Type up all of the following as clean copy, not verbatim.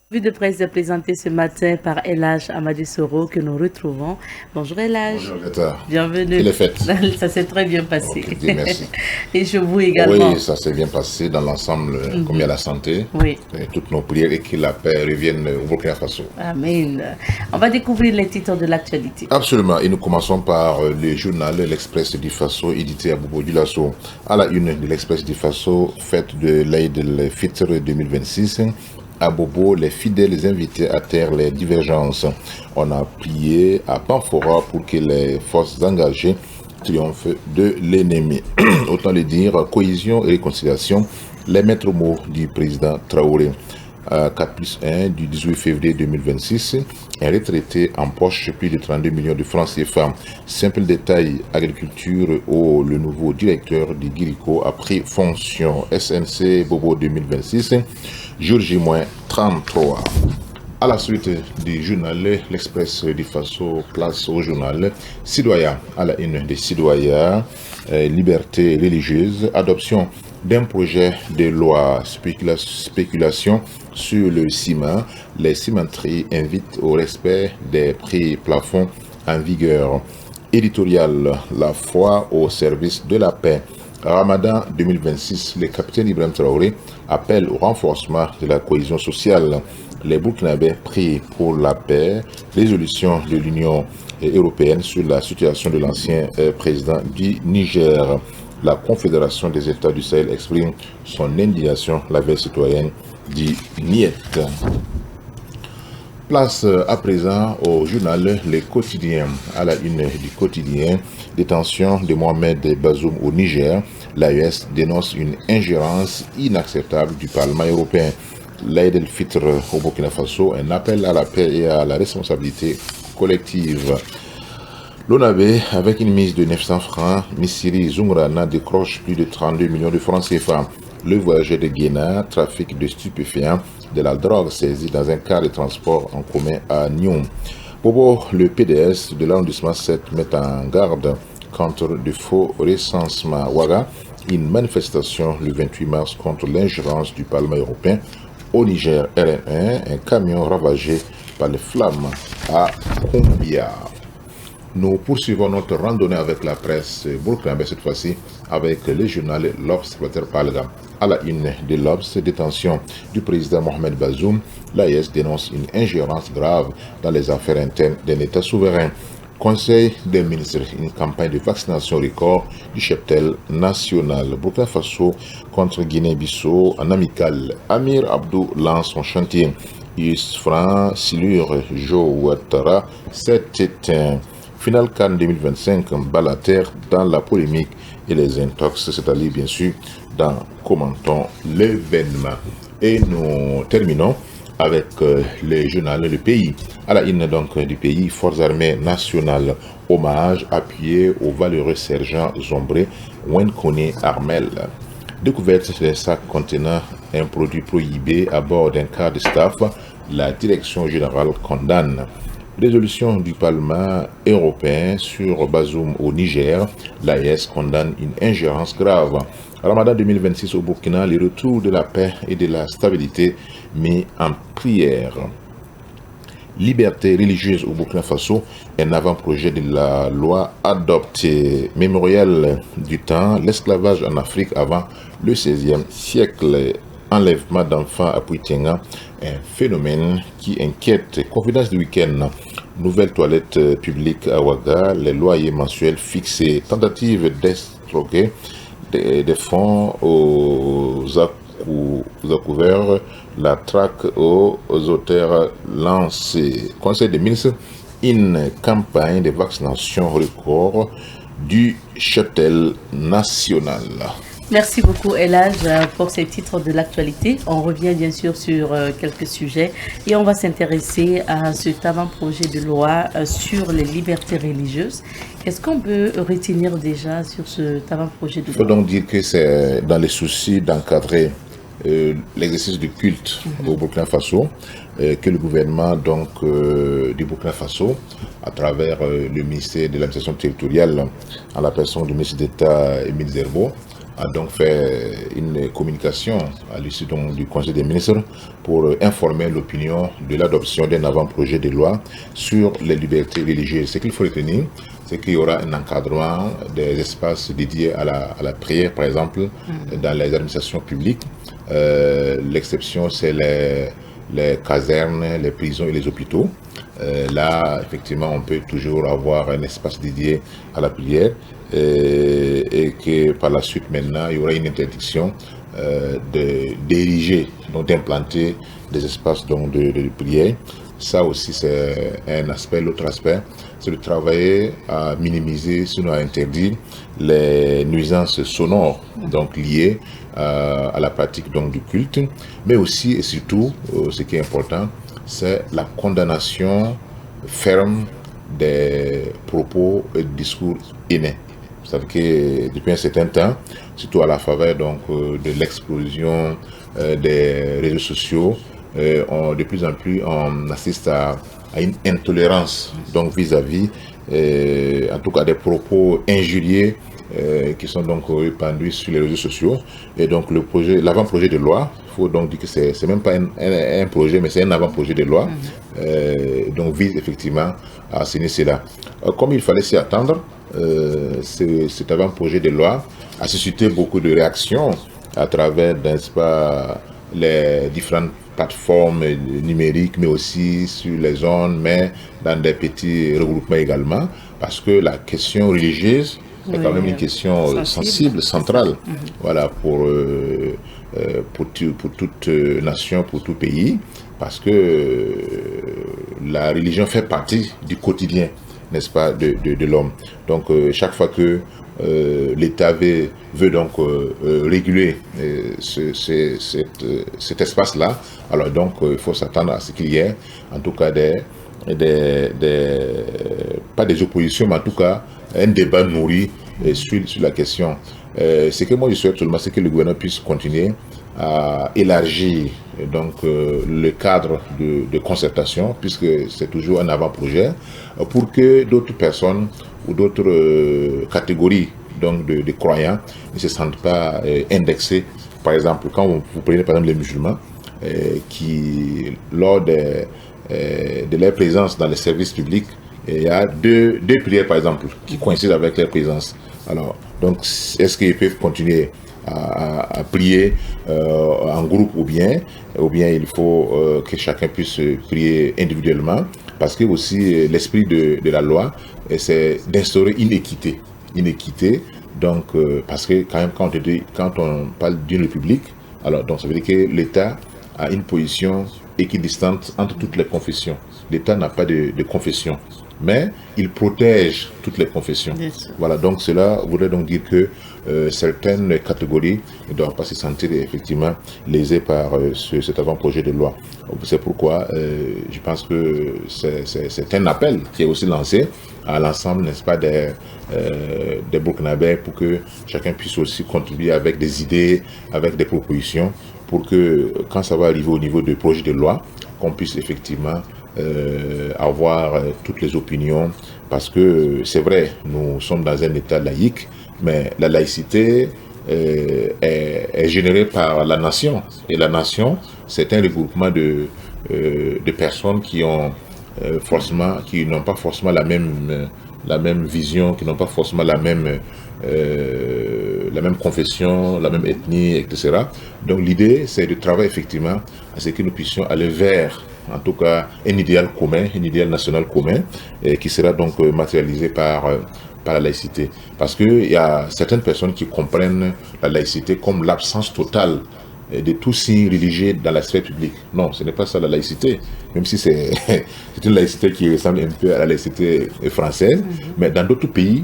Vue de presse est présentée ce matin par Elhaj Amadou Soro que nous retrouvons. Bonjour Elhaj. Bonjour Greta. Bienvenue. Et les fêtes? Ça s'est très bien passé. Ok, Dieu merci. Et chez vous également. Oui, ça s'est bien passé dans l'ensemble, comme il y a la santé. Oui. Et toutes nos prières et que la paix revienne au Burkina Faso. Amen. On va découvrir les titres de l'actualité. Absolument. Et nous commençons par le journal L'Express du Faso, édité à Bobo Dioulasso. À la une de l'Express du Faso, fête de l'Aïd el-Fitr 2026. À Bobo, les fidèles invités à taire les divergences. On a prié à Panfora pour que les forces engagées triomphent de l'ennemi. Autant le dire, cohésion et réconciliation, les maîtres mots du président Traoré. 4+1 du 18 février 2026, un retraité empoche plus de 32 millions de francs CFA. Simple détail, agriculture où le nouveau directeur du Guirico a pris fonction. SNC Bobo 2026, jour J-33. À la suite du journal L'Express du Faso, place au journal Citoyen. À la une des Citoyens, liberté religieuse, adoption d'un projet de loi spéculation sur le ciment. Les cimenteries invitent au respect des prix plafonds en vigueur. Éditorial, la foi au service de la paix. Ramadan 2026, le capitaine Ibrahim Traoré appelle au renforcement de la cohésion sociale. Les Burkinabés prient pour la paix, résolution de l'Union européenne sur la situation de l'ancien président du Niger. La Confédération des États du Sahel exprime son indignation, la veille citoyenne du NIET. Place à présent au journal Les Quotidiens. À la une du quotidien, détention de Mohamed Bazoum au Niger. L'AES dénonce une ingérence inacceptable du Parlement européen. L'Aïd el-Fitr au Burkina Faso, un appel à la paix et à la responsabilité collective. L'ONAB, avec une mise de 900 francs, Missiri Zungrana décroche plus de 32 millions de francs CFA. Le voyageur de Guéna, trafic de stupéfiants, de la drogue saisie dans un car de transport en commun à Nyon. Bobo, le PDS de l'arrondissement 7 met en garde contre de faux recensements. Ouaga, une manifestation le 28 mars contre l'ingérence du Parlement européen. Au Niger, RN1, un camion ravagé par les flammes à Koumbia. Nous poursuivons notre randonnée avec la presse burkinabé cette fois-ci avec le journal L'Observateur Palga. À la une de l'Obs, détention du président Mohamed Bazoum, l'AES dénonce une ingérence grave dans les affaires internes d'un État souverain. Conseil des ministres, une campagne de vaccination record du cheptel national. Burkina Faso contre Guinée-Bissau en amical. Amir Abdou lance son chantier. Yusfran Silure Jo Ouattara s'est éteint. Final Cannes 2025, Balater dans la polémique et les intox, c'est-à-dire bien sûr dans Commentons l'événement. Et nous terminons avec le journal Le Pays. À la une donc du Pays, Forces armées nationales, hommage appuyé au valeureux sergent Zombré Wenkone Armel. Découverte d'un sac contenant un produit prohibé à bord d'un car de staff, la direction générale condamne. Résolution du Parlement européen sur Bazoum au Niger, l'AES condamne une ingérence grave. Ramadan 2026 au Burkina, le retour de la paix et de la stabilité mis en prière. Liberté religieuse au Burkina Faso, un avant-projet de la loi adopté. Mémorial du temps, l'esclavage en Afrique avant le XVIe siècle. Enlèvement d'enfants à Puitenga, un phénomène qui inquiète. Confidence du week-end, nouvelle toilette publique à Ouaga, les loyers mensuels fixés, tentative d'escroquer des fonds aux accouverts, la traque aux auteurs lancés. Conseil des ministres, une campagne de vaccination record du cheptel national. Merci beaucoup Elhaj pour ces titres de l'actualité. On revient bien sûr sur quelques sujets et on va s'intéresser à cet avant-projet de loi sur les libertés religieuses. Qu'est-ce qu'on peut retenir déjà sur cet avant-projet de loi? Il faut donc dire que c'est dans les soucis d'encadrer l'exercice du culte au Burkina Faso que le gouvernement du Burkina Faso, à travers le ministère de l'administration territoriale, en la personne du ministre d'État Émile Zerbo, a donc fait une communication à l'issue du Conseil des ministres pour informer l'opinion de l'adoption d'un avant-projet de loi sur les libertés religieuses. Ce qu'il faut retenir, c'est qu'il y aura un encadrement des espaces dédiés à la prière, par exemple, dans les administrations publiques. L'exception, c'est les casernes, les prisons et les hôpitaux. Là, effectivement, on peut toujours avoir un espace dédié à la prière et que par la suite, maintenant, il y aura une interdiction d'ériger, donc d'implanter des espaces donc, de prière. Ça aussi, c'est un aspect. L'autre aspect, c'est de travailler à minimiser, sinon à interdire les nuisances sonores donc liées à la pratique donc, du culte, mais aussi et surtout, ce qui est important, c'est la condamnation ferme des propos et discours haineux. Vous savez que depuis un certain temps, surtout à la faveur donc, de l'explosion des réseaux sociaux, de plus en plus on assiste à une intolérance donc vis-à-vis, en tout cas des propos injurieux qui sont donc répandus sur les réseaux sociaux. Et donc l'avant-projet de loi, il faut donc dire que c'est même pas un projet, mais c'est un avant-projet de loi, donc vise effectivement à assainir cela. Comme il fallait s'y attendre, cet avant-projet de loi a suscité beaucoup de réactions à travers, n'est-ce pas, les différentes plateformes numériques, mais aussi sur les zones, mais dans des petits regroupements également, parce que la question religieuse est quand même une question sensible, centrale, voilà, pour toute nation, pour tout pays, parce que la religion fait partie du quotidien, n'est-ce pas, de l'homme. Donc chaque fois que l'État veut donc réguler cet espace-là, alors donc il faut s'attendre à ce qu'il y ait en tout cas pas des oppositions, mais en tout cas un débat nourri sur la question. Ce que moi je souhaite seulement, c'est que le gouvernement puisse continuer à élargir donc le cadre de concertation, puisque c'est toujours un avant-projet, pour que d'autres personnes ou d'autres catégories donc de croyants ne se sentent pas indexés. Par exemple, quand vous prenez par exemple les musulmans, qui lors de leur présence dans les services publics, il y a deux prières par exemple qui coïncident avec leur présence. Alors, donc, est-ce qu'ils peuvent continuer à prier en groupe ou bien il faut que chacun puisse prier individuellement, parce que aussi l'esprit de la loi, c'est d'instaurer une équité, donc parce que quand même quand on parle d'une république, alors donc ça veut dire que l'État a une position équidistante entre toutes les confessions. L'État n'a pas de confession, mais il protège toutes les confessions. Voilà, donc cela voudrait donc dire que certaines catégories ne doivent pas se sentir effectivement lésées par cet avant-projet de loi. C'est pourquoi je pense que c'est un appel qui est aussi lancé à l'ensemble, n'est-ce pas, des Burkinabés, pour que chacun puisse aussi contribuer avec des idées, avec des propositions, pour que quand ça va arriver au niveau du projet de loi, qu'on puisse effectivement avoir toutes les opinions, parce que c'est vrai, nous sommes dans un État laïque, mais la laïcité est générée par la nation, et la nation, c'est un regroupement de personnes qui n'ont pas forcément la même vision, qui n'ont pas forcément la même confession, la même ethnie, etc. Donc l'idée, c'est de travailler effectivement à ce que nous puissions aller vers, en tout cas, un idéal commun, un idéal national commun, qui sera donc matérialisé par la laïcité. Parce qu'il y a certaines personnes qui comprennent la laïcité comme l'absence totale de tout signe religieux dans la sphère publique. Non, ce n'est pas ça la laïcité, même si c'est une laïcité qui ressemble un peu à la laïcité française, mais dans d'autres pays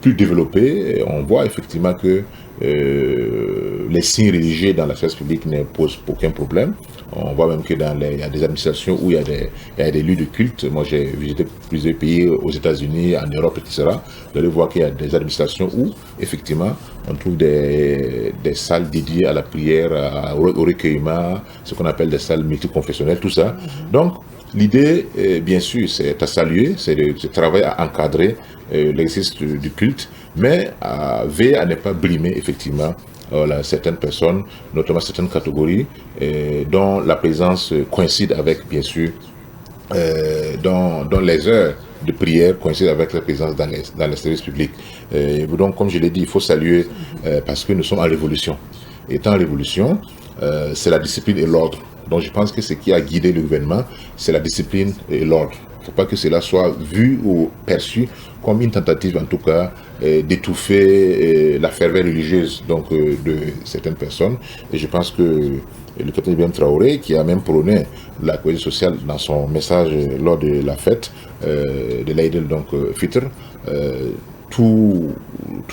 plus développés, on voit effectivement que les signes religieux dans la sphère publique ne posent aucun problème. On voit même que il y a des administrations où il y a des lieux de culte. Moi, j'ai visité plusieurs pays aux États-Unis, en Europe, etc. Vous allez voir qu'il y a des administrations où, effectivement, on trouve des salles dédiées à la prière, au recueillement, ce qu'on appelle des salles multiconfessionnelles, tout ça. Donc, L'idée, bien sûr, c'est à saluer, c'est de travailler à encadrer l'exercice du culte, mais à veiller à ne pas brimer effectivement certaines personnes, notamment certaines catégories, dont la présence coïncide avec, bien sûr, dont les heures de prière coïncident avec la présence dans les services publics. Donc, comme je l'ai dit, il faut saluer parce que nous sommes en révolution. Étant en révolution, c'est la discipline et l'ordre. Donc je pense que ce qui a guidé le gouvernement, c'est la discipline et l'ordre. Il ne faut pas que cela soit vu ou perçu comme une tentative, en tout cas, d'étouffer la ferveur religieuse de certaines personnes. Et je pense que le capitaine Ibrahim Traoré, qui a même prôné la cohésion sociale dans son message lors de la fête de l'Aïd el-Fitr, tout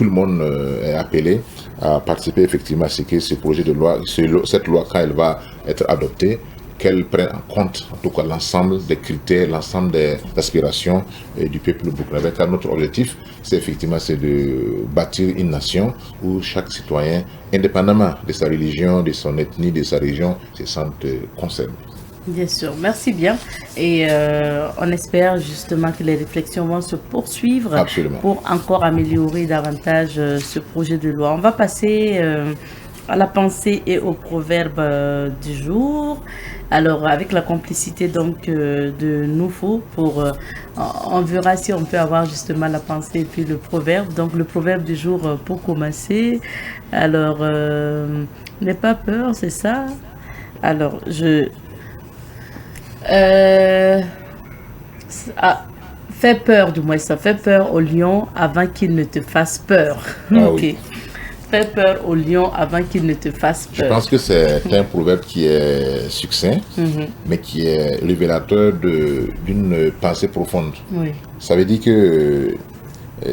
le monde est appelé à participer effectivement à ce que ce projet de loi, cette loi, quand elle va être adoptée, qu'elle prenne en compte, en tout cas, l'ensemble des critères, l'ensemble des aspirations du peuple burkinabé. Car notre objectif, c'est de bâtir une nation où chaque citoyen, indépendamment de sa religion, de son ethnie, de sa région, se sente concerné. Bien sûr, merci bien. Et on espère justement que les réflexions vont se poursuivre. Absolument. Pour encore améliorer davantage ce projet de loi. On va passer à la pensée et au proverbe du jour. Alors, avec la complicité donc de Noufou, on verra si on peut avoir justement la pensée et puis le proverbe. Donc, le proverbe du jour pour commencer. Alors, n'aie pas peur, c'est ça? Alors, fais peur, du moins ça fait peur au lion avant qu'il ne te fasse peur. Ah, ok. Oui. Fais peur au lion avant qu'il ne te fasse peur. Je pense que c'est un proverbe qui est succinct, mais qui est révélateur d'une pensée profonde. Oui. Ça veut dire que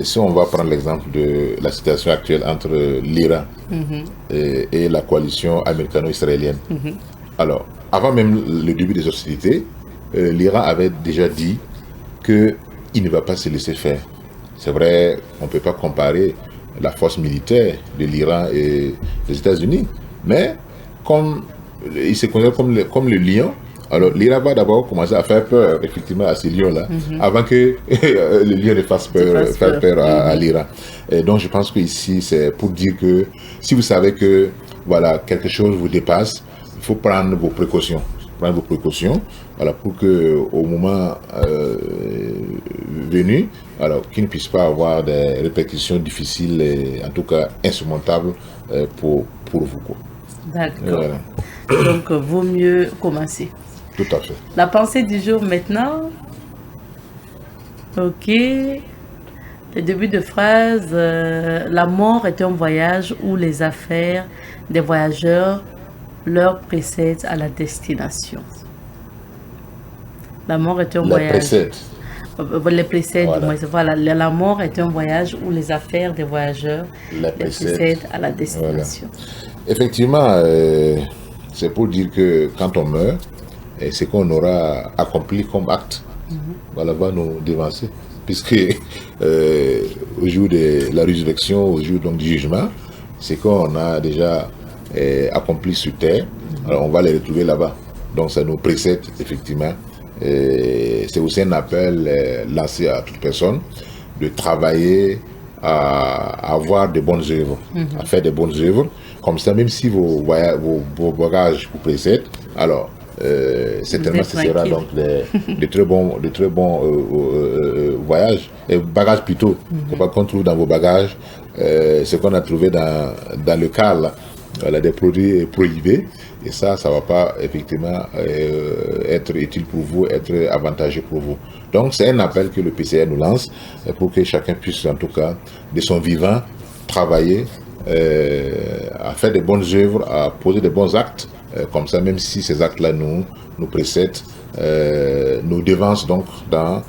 si on va prendre l'exemple de la situation actuelle entre l'Iran et la coalition américano-israélienne. Alors, avant même le début des hostilités, l'Iran avait déjà dit qu'il ne va pas se laisser faire. C'est vrai, on ne peut pas comparer la force militaire de l'Iran et des États-Unis, mais comme il se considère comme le lion, alors l'Iran va d'abord commencer à faire peur effectivement à ces lions-là, avant que le lion ne fasse peur à l'Iran. Et donc je pense qu'ici c'est pour dire que si vous savez que voilà, quelque chose vous dépasse, il faut prendre vos précautions. Voilà, pour que au moment venu, alors qu'il ne puisse pas avoir des répercussions difficiles et en tout cas insurmontables pour vous. D'accord. Donc, vaut mieux commencer. Tout à fait. La pensée du jour maintenant. Ok. Le début de phrase. La mort est un voyage où les affaires des voyageurs leur précèdent à la destination. La mort est un voyage. Les précèdent, voilà. La mort est un voyage où les affaires des voyageurs les précèdent à la destination. Voilà. Effectivement, c'est pour dire que quand on meurt, c'est qu'on aura accompli comme acte. Voilà, va nous dévancer. Puisque au jour de la résurrection, au jour donc, du jugement, c'est qu'on a déjà accompli sur terre. Alors on va les retrouver là-bas. Donc ça nous précède effectivement. C'est aussi un appel lancé à toute personne de travailler à avoir de bonnes œuvres, à faire de bonnes œuvres. Comme ça, même si vos bagages vous précèdent, alors certainement ce sera donc de très bons voyages, bagages plutôt. Faut pas qu'on trouve dans vos bagages ce qu'on a trouvé dans le car là. Voilà, des produits prohibés, et ça va pas effectivement être utile pour vous, être avantageux pour vous. Donc c'est un appel que le PCR nous lance pour que chacun puisse en tout cas de son vivant travailler à faire de bonnes œuvres, à poser de bons actes, comme ça même si ces actes-là nous précèdent, nous devancent donc dans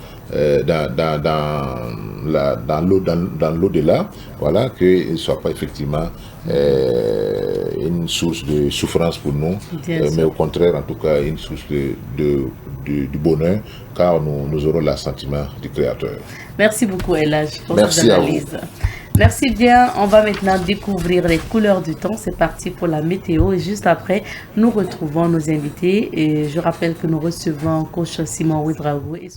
l'au-delà, voilà, qu'il ne soit pas effectivement une source de souffrance pour nous, mais au contraire, en tout cas, une source du bonheur, car nous aurons l'assentiment du Créateur. Merci beaucoup, Elhadj, pour Merci cette analyse. Merci bien. On va maintenant découvrir les couleurs du temps. C'est parti pour la météo. Et juste après, nous retrouvons nos invités. Et je rappelle que nous recevons coach Simon Ouedraogo et son